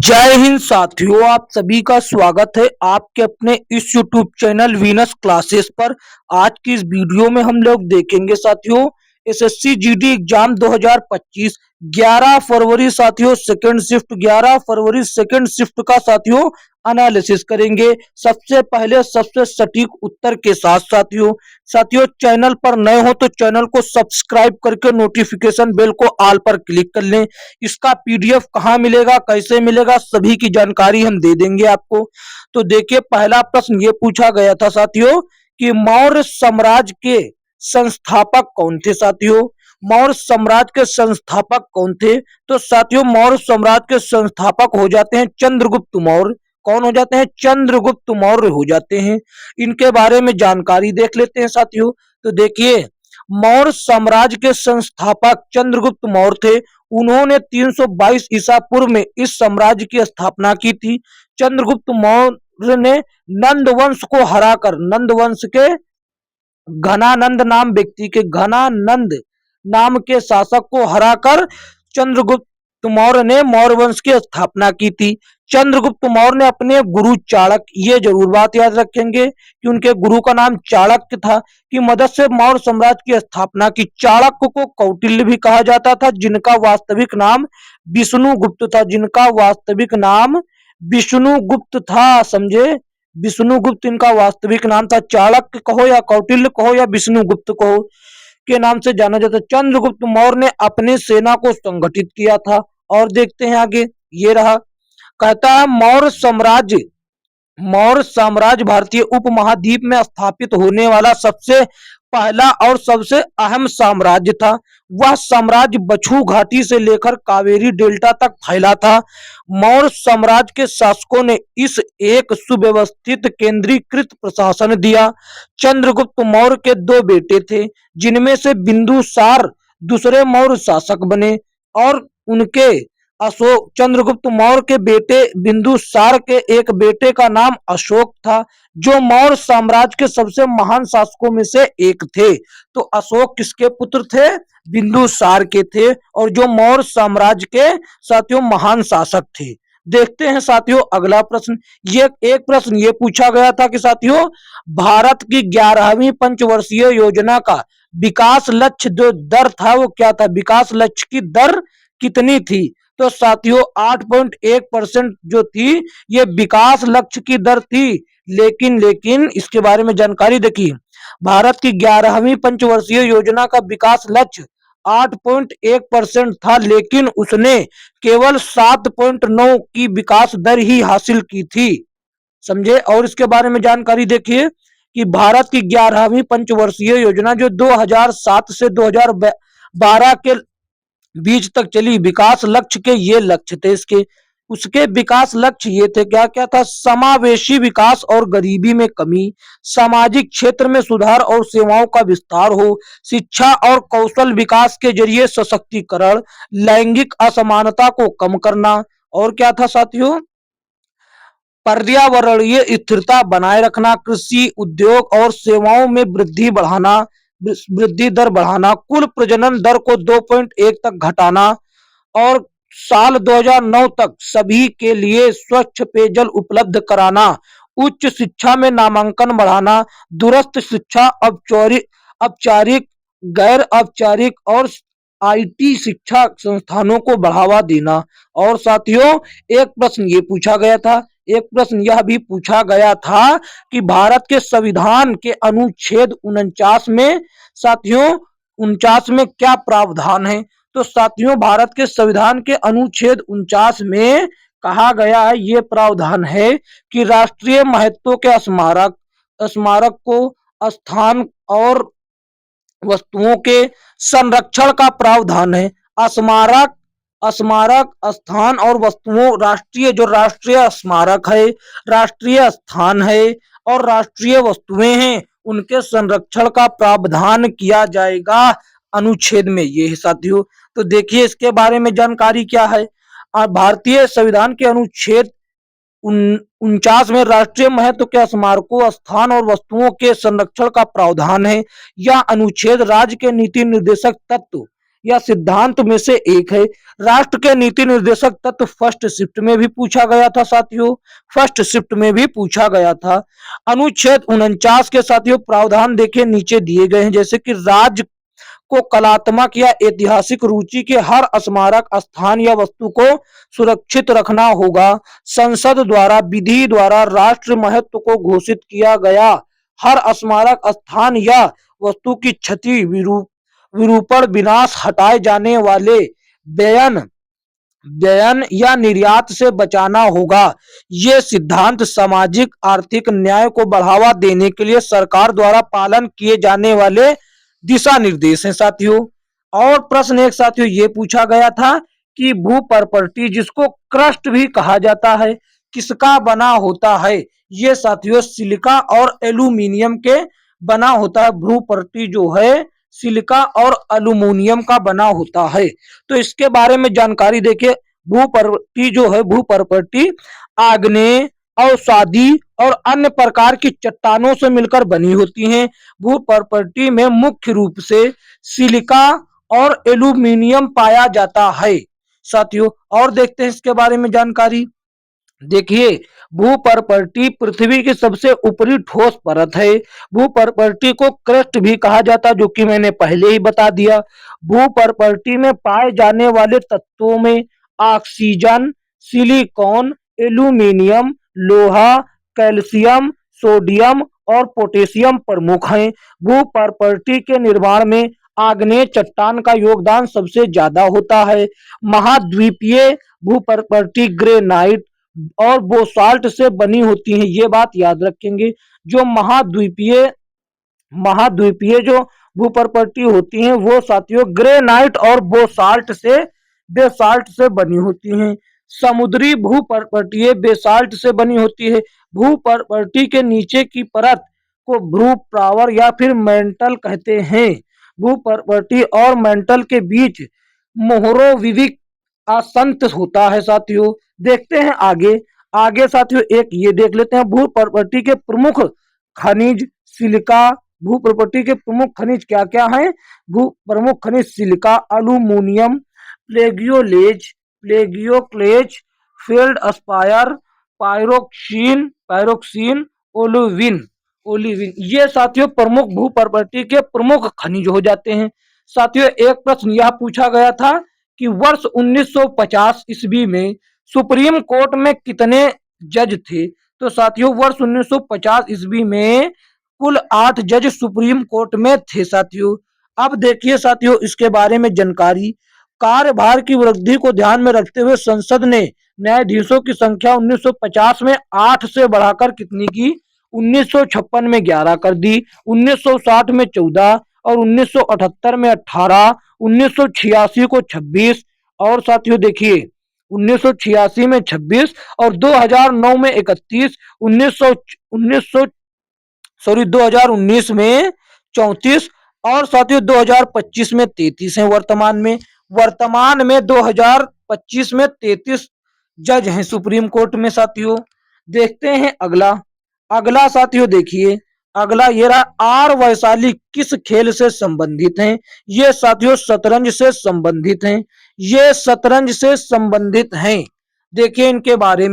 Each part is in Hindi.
जय हिंद साथियों, आप सभी का स्वागत है आपके अपने इस YouTube चैनल वीनस क्लासेस पर। आज की इस वीडियो में हम लोग देखेंगे साथियों एसएससी जीडी एग्जाम 2025 11 फरवरी साथियों सेकंड शिफ्ट 11 फरवरी सेकंड शिफ्ट का साथियों एनालिसिस करेंगे सबसे पहले सबसे सटीक उत्तर के साथ। साथियों चैनल पर नए हो तो चैनल को सब्सक्राइब करके नोटिफिकेशन बेल को ऑल पर क्लिक कर लें। इसका पीडीएफ कहाँ मिलेगा, कैसे मिलेगा, सभी की जानकारी हम दे देंगे आपको। तो देखिए, पहला प्रश्न ये पूछा गया था साथियों कि मौर्य साम्राज्य के संस्थापक कौन थे। साथियों मौर्य साम्राज्य के संस्थापक कौन थे? तो साथियों मौर्य साम्राज्य के संस्थापक हो जाते हैं चंद्रगुप्त मौर्य। कौन हो जाते हैं? चंद्रगुप्त मौर्य हो जाते हैं। इनके बारे में जानकारी देख लेते हैं साथियों। तो देखिए, मौर्य साम्राज्य के संस्थापक चंद्रगुप्त मौर्य थे। उन्होंने 322 ईसा पूर्व में इस साम्राज्य की स्थापना की थी। चंद्रगुप्त मौर्य ने नंद वंश को हराकर, नंद वंश के घनानंद नाम व्यक्ति के, घनानंद नाम के शासक को हराकर चंद्रगुप्त मौर्य ने मौर्य वंश की स्थापना की थी। चंद्रगुप्त मौर्य ने अपने गुरु चाणक्य, ये जरूर बात याद रखेंगे कि उनके गुरु का नाम चाणक्य था, की मदद से मौर्य साम्राज्य की स्थापना की। चाणक्य को कौटिल्य भी कहा जाता था, जिनका वास्तविक नाम विष्णुगुप्त था, जिनका वास्तविक नाम विष्णुगुप्त था। समझे, विष्णुगुप्त इनका वास्तविक नाम था। चाणक्य कहो या कौटिल्य कहो या विष्णुगुप्त कहो के नाम से जाना जाता है। चंद्रगुप्त मौर्य ने अपनी सेना को संगठित किया था। और देखते हैं आगे, ये रहा, कहता है मौर्य साम्राज्य भारतीय उपमहाद्वीप में स्थापित होने वाला सबसे पहला और सबसे अहम साम्राज्य था। वह साम्राज्य बछू घाटी से लेकर कावेरी डेल्टा तक फैला था। मौर्य साम्राज्य के शासकों ने इस एक सुव्यवस्थित केंद्रीकृत प्रशासन दिया। चंद्रगुप्त मौर्य के दो बेटे थे, जिनमें से बिंदुसार दूसरे मौर्य शासक बने और उनके अशोक, चंद्रगुप्त मौर्य के बेटे बिंदुसार के एक बेटे का नाम अशोक था, जो मौर्य साम्राज्य के सबसे महान शासकों में से एक थे। तो अशोक किसके पुत्र थे? बिंदुसार के थे, और जो मौर्य साम्राज्य के साथियों महान शासक थे। देखते हैं साथियों अगला प्रश्न। ये एक प्रश्न ये पूछा गया था कि साथियों भारत की 11वीं पंचवर्षीय योजना का विकास लक्ष्य जो दर था वो क्या था? विकास लक्ष्य की दर कितनी थी? तो साथियों 8.1% जो थी ये विकास लक्ष्य की दर थी। लेकिन इसके बारे में जानकारी देखिए, भारत की 11वीं पंचवर्षीय योजना का विकास लक्ष्य 8.1% था, लेकिन उसने केवल 7.9 की विकास दर ही हासिल की थी। समझे। और इसके बारे में जानकारी देखिए कि भारत की 11वीं पंचवर्षीय योजना जो 2007 से 2012 के बीच तक चली, विकास लक्ष्य के ये लक्ष्य थे इसके। उसके विकास लक्ष्य ये थे, क्या क्या था? समावेशी विकास और गरीबी में कमी, सामाजिक क्षेत्र में सुधार और सेवाओं का विस्तार हो, शिक्षा और कौशल विकास के जरिए सशक्तिकरण, लैंगिक असमानता को कम करना, और क्या था साथियों? पर्यावरणीय स्थिरता बनाए रखना, कृषि, उद्योग और सेवाओं में वृद्धि दर बढ़ाना, कुल प्रजनन दर को 2.1 तक घटाना, और साल 2009 तक सभी के लिए स्वच्छ पेयजल उपलब्ध कराना, उच्च शिक्षा में नामांकन बढ़ाना, दूरस्थ शिक्षा, औपचारिक, गैर औपचारिक और आईटी शिक्षा संस्थानों को बढ़ावा देना। और साथियों एक प्रश्न ये पूछा गया था, एक प्रश्न यह भी पूछा गया था कि भारत के संविधान के अनुच्छेद 49 में साथियों 49 में क्या प्रावधान है? तो साथियों भारत के संविधान के अनुच्छेद 49 में कहा गया है, ये प्रावधान है कि राष्ट्रीय महत्व के स्मारक को स्थान और वस्तुओं के संरक्षण का प्रावधान है। स्मारक स्थान और वस्तुओं, राष्ट्रीय स्मारक है, राष्ट्रीय स्थान है और राष्ट्रीय वस्तुएं हैं, उनके संरक्षण का प्रावधान किया जाएगा अनुच्छेद में। ये है साथियों। तो देखिए इसके बारे में जानकारी क्या है। भारतीय संविधान के अनुच्छेद 49 में राष्ट्रीय महत्व के स्मारकों, स्थान और वस्तुओं के संरक्षण का प्रावधान है। यह अनुच्छेद राज्य के नीति निर्देशक तत्व या सिद्धांत में से एक है। राष्ट्र के नीति निर्देशक तत्व फर्स्ट शिफ्ट में भी पूछा गया था साथियों, फर्स्ट शिफ्ट में भी पूछा गया था। अनुच्छेद 49 के साथियों प्रावधान देखिए नीचे दिए गए हैं, जैसे कि राज्य को कलात्मक या ऐतिहासिक रुचि के हर स्मारक स्थान या वस्तु को सुरक्षित रखना होगा। संसद द्वारा विधि द्वारा राष्ट्र महत्व को घोषित किया गया हर स्मारक स्थान या वस्तु की क्षति विरूपण विनाश हटाए जाने वाले व्ययन व्ययन या निर्यात से बचाना होगा। ये सिद्धांत सामाजिक आर्थिक न्याय को बढ़ावा देने के लिए सरकार द्वारा पालन किए जाने वाले दिशा निर्देश हैं साथियों। और प्रश्न एक साथियों ये पूछा गया था कि भू प्रॉपर्टी जिसको क्रस्ट भी कहा जाता है किसका बना होता है। ये साथियों सिलिका और एल्यूमिनियम के बना होता है। भू प्रॉपर्टी जो है सिलिका और एल्यूमिनियम का बना होता है। तो इसके बारे में जानकारी देखिए। भू प्रॉपर्टी जो है भू प्रॉपर्टी आग्नेय अवसादी और अन्य प्रकार की चट्टानों से मिलकर बनी होती हैं। भू प्रॉपर्टी में मुख्य रूप से सिलिका और एल्यूमिनियम पाया जाता है साथियों। और देखते हैं इसके बारे में जानकारी। देखिए भू प्रॉपर्टी पृथ्वी की सबसे ऊपरी ठोस परत है। भू प्रॉपर्टी को क्रस्ट भी कहा जाता है, जो कि मैंने पहले ही बता दिया। भू प्रॉपर्टी में पाए जाने वाले तत्वों में ऑक्सीजन, सिलिकॉन, एल्यूमिनियम, लोहा, कैल्शियम, सोडियम और पोटेशियम प्रमुख हैं। भू प्रॉपर्टी के निर्माण में आग्नेय चट्टान का योगदान सबसे ज्यादा होता है। महाद्वीपीय भू प्रॉपर्टी ग्रेनाइट और बोसाल्ट से बनी होती हैं। ये बात याद रखेंगे। जो महाद्वीपीय जो भू प्रॉपर्टी होती हैं वो साथियों ग्रेनाइट और बेसाल्ट से बनी होती हैं। समुद्री भू प्रॉपर्टी बेसाल्ट से बनी होती है। भू प्रॉपर्टी के नीचे की परत को भू प्रावर या फिर मेंटल कहते हैं। भू प्रॉपर्टी और मेंटल के बीच मोहरोविक असंत होता है साथियों। देखते हैं आगे साथियों एक ये देख लेते हैं भू प्रॉपर्टी के प्रमुख खनिज सिलिका। भू प्रॉपर्टी के प्रमुख खनिज क्या क्या हैं? भू प्रमुख खनिज silica, aluminium, plagioclase, feldspar, pyroxene, olivine. ये साथियों प्रमुख भू प्रॉपर्टी के प्रमुख खनिज हो जाते हैं। साथियों एक प्रश्न यह पूछा गया था कि वर्ष 1950 ईस्वी में सुप्रीम कोर्ट में कितने जज थे? तो साथियों वर्ष 1950 ईस्वी में कुल 8 जज सुप्रीम कोर्ट में थे साथियों। अब देखिए साथियों इसके बारे में जानकारी। कार्यभार की वृद्धि को ध्यान में रखते हुए संसद ने न्यायाधीशों की संख्या 1950 में 8 से बढ़ाकर कितनी की? 1956 में 11 कर दी, 1960 में 14 और 1978 में 18, 1986 को 26 और साथियों देखिए 1986 में 26 और 2009 में 31, 2019 में 34 और साथियों 2025 में 33 है। वर्तमान में 2025 में 33 जज हैं सुप्रीम कोर्ट में साथियों। देखते हैं अगला साथियों देखिए अगला ये रहा आर वैशाली किस खेल से संबंधित हैं? ये साथियों शतरंज से संबंधित हैं। ये शतरंज से संबंधित हैं। देखिए इनके बारे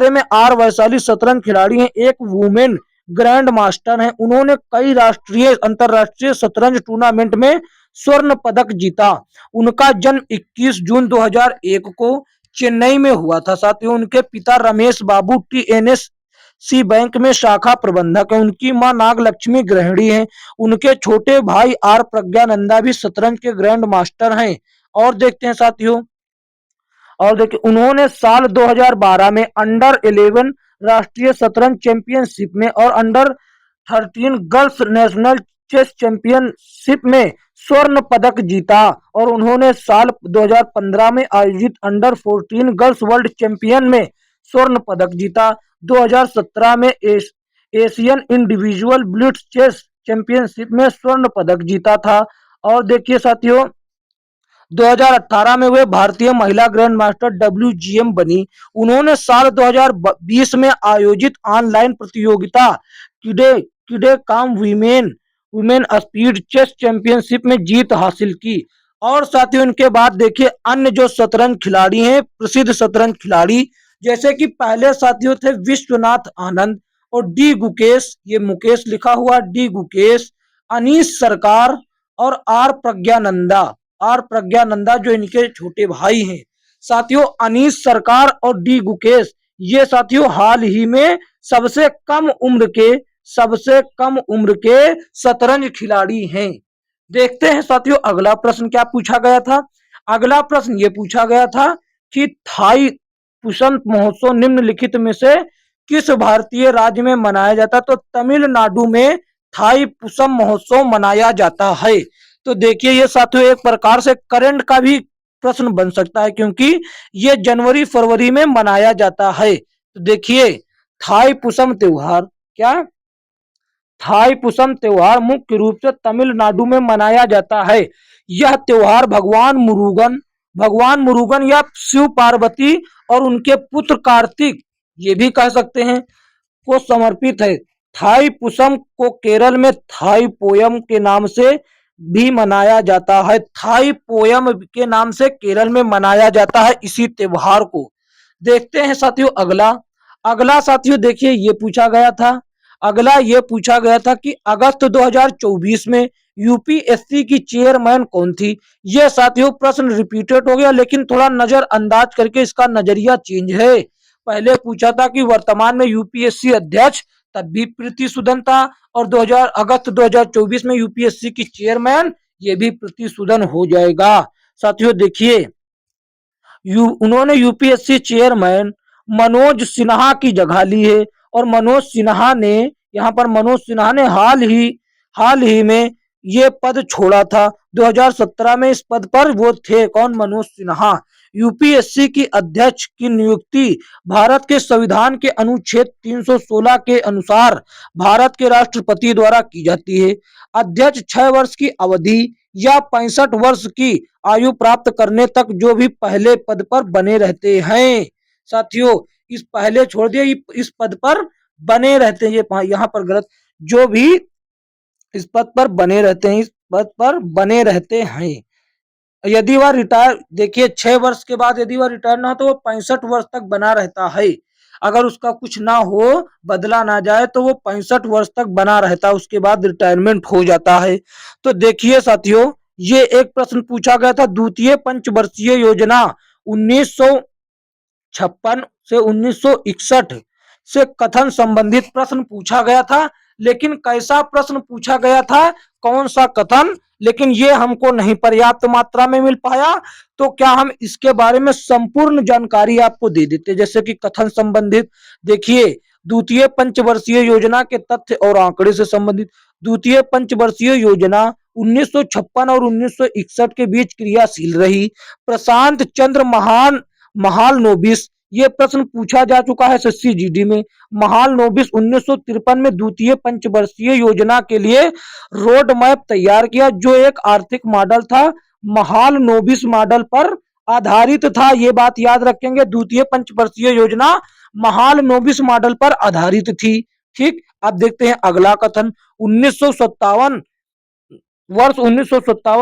में आर वैशाली शतरंज खिलाड़ी हैं, एक वुमेन ग्रैंड मास्टर हैं। उन्होंने कई राष्ट्रीय अंतरराष्ट्रीय शतरंज टूर्नामेंट में स्वर्ण पदक जीता। उनका जन्म 21 जून 2001 को चेन्नई में हुआ था साथियों। उनके पिता रमेश बाबू TNS बैंक में शाखा प्रबंधक है। उनकी मां नागलक्ष्मी गृहिणी है। उनके छोटे भाई आर प्रज्ञानंदा भी शतरंज के ग्रैंड मास्टर हैं। और देखते हैं साथियों उन्होंने साल 2012 में अंडर 11 राष्ट्रीय शतरंज चैंपियनशिप में और under 13 girls national chess championship में स्वर्ण पदक जीता। और उन्होंने साल 2015 में आयोजित अंडर 14 गर्ल्स वर्ल्ड चैंपियन में स्वर्ण पदक जीता। 2017 में Asian individual blitz chess championship में स्वर्ण पदक जीता था। और देखिए साथियों 2018 में वे भारतीय महिला ग्रैंड मास्टर WGM बनी। उन्होंने साल 2020 में आयोजित ऑनलाइन प्रतियोगिता किडे काम वीमेन स्पीड चेस चैंपियनशिप में जीत हासिल की। और साथियों इनके बाद देखिए अन्य जो शतरंज खिलाड़ी हैं, प्रसिद्ध शतरंज खिलाड़ी, जैसे कि पहले साथियों थे विश्वनाथ आनंद और डी गुकेश, ये मुकेश लिखा हुआ, डी गुकेश, अनीश सरकार और आर प्रज्ञानंदा, आर प्रज्ञानंदा जो इनके छोटे भाई हैं। साथियों अनीश सरकार और डी गुकेश ये साथियों हाल ही में सबसे कम उम्र के सबसे कम उम्र के शतरंज खिलाड़ी हैं। देखते हैं साथियों अगला प्रश्न क्या पूछा गया था। अगला प्रश्न ये पूछा गया था कि थाई पुसंत महोत्सव निम्नलिखित में से किस भारतीय राज्य में मनाया जाता है? तो तमिलनाडु में थाई पुसम महोत्सव मनाया जाता है। तो देखिए ये साथियों एक प्रकार से करंट का भी प्रश्न बन सकता है, क्योंकि ये जनवरी फरवरी में मनाया जाता है। तो देखिए थाई पुसम त्योहार, क्या थाई पुसम त्योहार मुख्य रूप से तमिलनाडु में मनाया जाता है। यह त्योहार भगवान मुरुगन या शिव पार्वती और उनके पुत्र कार्तिक, ये भी कह सकते हैं, को समर्पित है। थाई पुसम को केरल में थाई पोयम के नाम से भी मनाया जाता है। थाई पोयम के नाम से केरल में मनाया जाता है इसी त्योहार को। देखते हैं साथियों अगला। अगला साथियों देखिए ये पूछा गया था, अगला ये पूछा गया था कि अगस्त 2024 में यूपीएससी की चेयरमैन कौन थी। ये साथियों प्रश्न रिपीटेड हो गया, लेकिन थोड़ा नजरअंदाज करके इसका नजरिया चेंज है। पहले पूछा था कि वर्तमान में यूपीएससी अध्यक्ष, तब भी प्रीति सूदन था, और 2000 अगस्त 2024 में यूपीएससी की चेयरमैन, ये भी प्रीति सूदन हो जाएगा। साथियों देखिए उन्होंने यूपीएससी चेयरमैन मनोज सिन्हा की जगह ली है, और मनोज सिन्हा ने यहाँ पर मनोज सिन्हा ने हाल ही में ये पद छोड़ा था। 2017 में इस पद पर वो थे कौन? मनोज सिन्हा। यूपीएससी की अध्यक्ष की नियुक्ति भारत के संविधान के अनुच्छेद 316 के अनुसार भारत के राष्ट्रपति द्वारा की जाती है। अध्यक्ष 6 वर्ष की अवधि या 65 वर्ष की आयु प्राप्त करने तक जो भी पहले पद पर बने रहते हैं। साथियों इस पहले छोड़ दिए, इस पद पर बने रहते हैं, ये यहाँ पर गलत, जो भी इस पद पर बने रहते हैं, इस पद पर बने रहते हैं। यदि वह रिटायर, देखिए 6 वर्ष के बाद यदि वह रिटायर ना हो तो वो 65 वर्ष तक बना रहता है। अगर उसका कुछ ना हो, बदला ना जाए, तो वो 65 वर्ष तक बना रहता है, उसके बाद रिटायरमेंट हो जाता है। तो देखिए साथियों ये एक प्रश्न पूछा गया था, द्वितीय पंचवर्षीय योजना 1956 से 1961 से कथन संबंधित प्रश्न पूछा गया था। लेकिन कैसा प्रश्न पूछा गया था, कौन सा कथन, लेकिन ये हमको नहीं पर्याप्त मात्रा में मिल पाया। तो क्या हम इसके बारे में संपूर्ण जानकारी आपको दे देते, जैसे कि कथन संबंधित। देखिए द्वितीय पंचवर्षीय योजना के तथ्य और आंकड़े से संबंधित। द्वितीय पंचवर्षीय योजना 1956 और 1961 के बीच क्रियाशील रही। प्रशांत चंद्र महालनोबिस, ये प्रश्न पूछा जा चुका है एसएससी जीडी में। महालनोबिस 1953 में द्वितीय पंचवर्षीय योजना के लिए रोड मैप तैयार किया, जो एक आर्थिक मॉडल था, महालनोबिस मॉडल पर आधारित था। ये बात याद रखेंगे, द्वितीय पंचवर्षीय योजना महालनोबिस मॉडल पर आधारित थी। ठीक, अब देखते हैं अगला कथन। 1957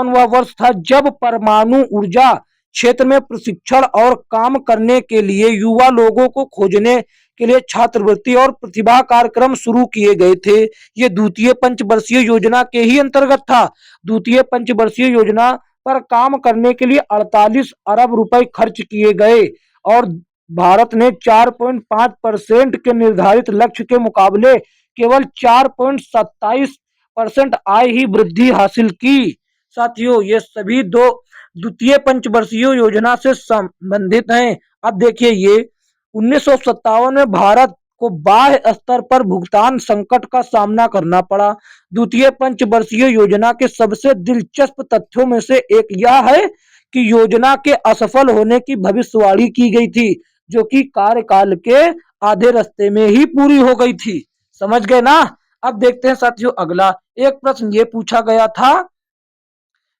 वह वर्ष था जब परमाणु ऊर्जा क्षेत्र में प्रशिक्षण और काम करने के लिए युवा लोगों को खोजने के लिए छात्रवृत्ति और प्रतिभा कार्यक्रम शुरू किए गए थे। ये द्वितीय पंचवर्षीय योजना के ही अंतर्गत था। द्वितीय पंचवर्षीय योजना पर काम करने के लिए 48 अरब रुपए खर्च किए गए, और भारत ने 4.5% के निर्धारित लक्ष्य के मुकाबले केवल 4.27% आय ही वृद्धि हासिल की। साथियों ये सभी दो द्वितीय पंचवर्षीय योजना से संबंधित हैं। अब देखिए ये 1957 में भारत को बाह्य स्तर पर भुगतान संकट का सामना करना पड़ा। द्वितीय पंचवर्षीय योजना के सबसे दिलचस्प तथ्यों में से एक यह है कि योजना के असफल होने की भविष्यवाणी की गई थी, जो कि कार्यकाल के आधे रास्ते में ही पूरी हो गई थी। समझ गए ना। अब देखते हैं साथियों अगला। एक प्रश्न ये पूछा गया था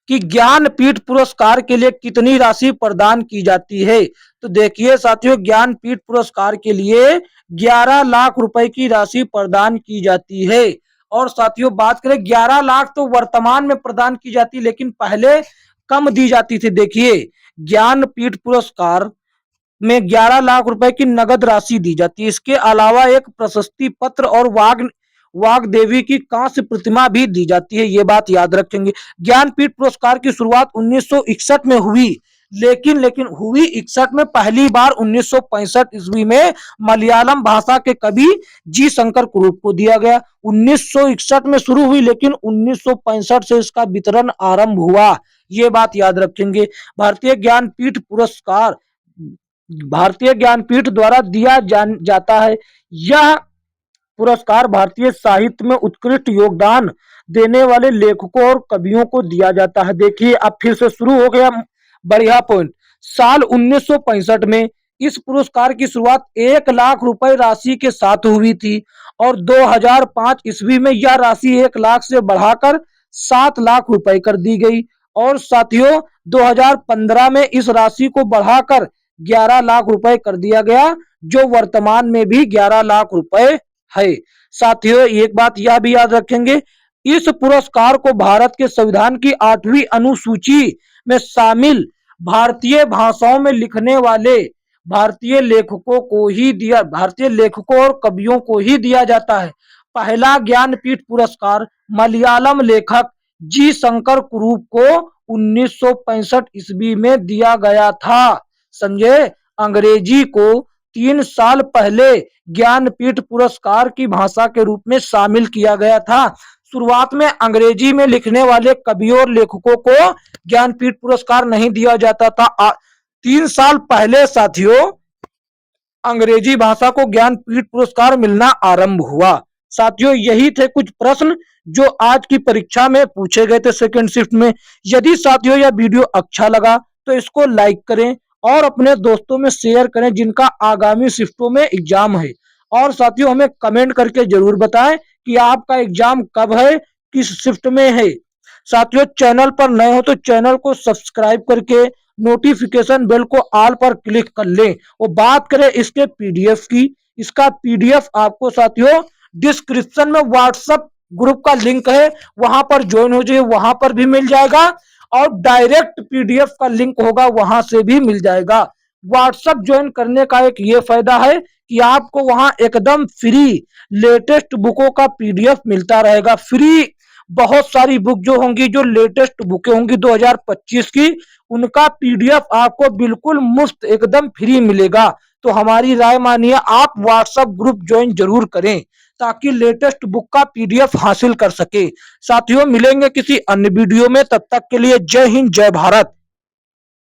कि ज्ञानपीठ पुरस्कार के लिए कितनी राशि प्रदान की जाती है। तो देखिए साथियों ज्ञानपीठ पुरस्कार के लिए 11 लाख रुपए की राशि प्रदान की जाती है। और साथियों बात करें 11 लाख तो वर्तमान में प्रदान की जाती है, लेकिन पहले कम दी जाती थी। देखिए, ज्ञानपीठ पुरस्कार में 11 लाख रुपए की नगद राशि दी जाती है। इसके अलावा एक प्रशस्ति पत्र और वाग देवी की कांस्य प्रतिमा भी दी जाती है। ये बात याद रखेंगे। ज्ञानपीठ पुरस्कार की शुरुआत 1961 में हुई, लेकिन हुई 61 में, पहली बार 1965 ईस्वी में मलयालम भाषा के कवि जी शंकर कुरूप को दिया गया। 1961 में शुरू हुई, लेकिन 1965 से इसका वितरण आरंभ हुआ। ये बात याद रखेंगे। भारतीय ज्ञानपीठ पुरस्कार भारतीय ज्ञानपीठ द्वारा दिया जाता है। यह पुरस्कार भारतीय साहित्य में उत्कृष्ट योगदान देने वाले लेखकों और कवियों को दिया जाता है। देखिए, अब फिर से शुरू हो गया बढ़िया पॉइंट। साल 1965 में इस पुरस्कार की शुरुआत 1 लाख रुपए राशि के साथ हुई थी और 2005 ईस्वी में यह राशि 1 लाख से बढ़ाकर 7 लाख रुपए कर दी गई और साथियों 2015 में इस राशि को बढ़ाकर 11 लाख रुपए कर दिया गया, जो वर्तमान में भी 11 लाख रुपए है। साथियों, एक बात यह भी याद रखेंगे, इस पुरस्कार को भारत के संविधान की 8वीं अनुसूची में शामिल भारतीय भाषाओं में लिखने वाले भारतीय लेखकों और कवियों को ही दिया जाता है। पहला ज्ञानपीठ पुरस्कार मलयालम लेखक जी शंकर कुरूप को 1965 ईस्वी में दिया गया था। समझे? अंग्रेजी को 3 साल पहले ज्ञानपीठ पुरस्कार की भाषा के रूप में शामिल किया गया था। शुरुआत में अंग्रेजी में लिखने वाले कवियों और लेखकों को ज्ञानपीठ पुरस्कार नहीं दिया जाता था। 3 साल पहले साथियों अंग्रेजी भाषा को ज्ञानपीठ पुरस्कार मिलना आरंभ हुआ। साथियों, यही थे कुछ प्रश्न जो आज की परीक्षा में पूछे गए थे सेकंड शिफ्ट में। यदि साथियों यह वीडियो अच्छा लगा तो इसको लाइक करें और अपने दोस्तों में शेयर करें जिनका आगामी शिफ्टों में एग्जाम है। और साथियों हमें कमेंट करके जरूर बताएं कि आपका एग्जाम कब है, किस शिफ्ट में है। साथियों, चैनल पर नए हो तो चैनल को सब्सक्राइब करके नोटिफिकेशन बेल को ऑल पर क्लिक कर लें। और बात करें इसके पीडीएफ की, इसका पीडीएफ आपको साथियों डिस्क्रिप्शन में व्हाट्सएप ग्रुप का लिंक है, वहां पर ज्वाइन हो जाइए, वहां पर भी मिल जाएगा और डायरेक्ट पीडीएफ का लिंक होगा, वहां से भी मिल जाएगा। व्हाट्सएप ज्वाइन करने का एक ये फायदा है कि आपको वहां एकदम फ्री लेटेस्ट बुकों का पीडीएफ मिलता रहेगा। फ्री बहुत सारी बुक जो होंगी, जो लेटेस्ट बुकें होंगी 2025 की, उनका पीडीएफ आपको बिल्कुल मुफ्त एकदम फ्री मिलेगा। तो हमारी राय मानिए, आप व्हाट्सएप ग्रुप ज्वाइन जरूर करें ताकि लेटेस्ट बुक का पीडीएफ हासिल कर सके। साथियों, मिलेंगे किसी अन्य वीडियो में, तब तक के लिए जय हिंद, जय भारत।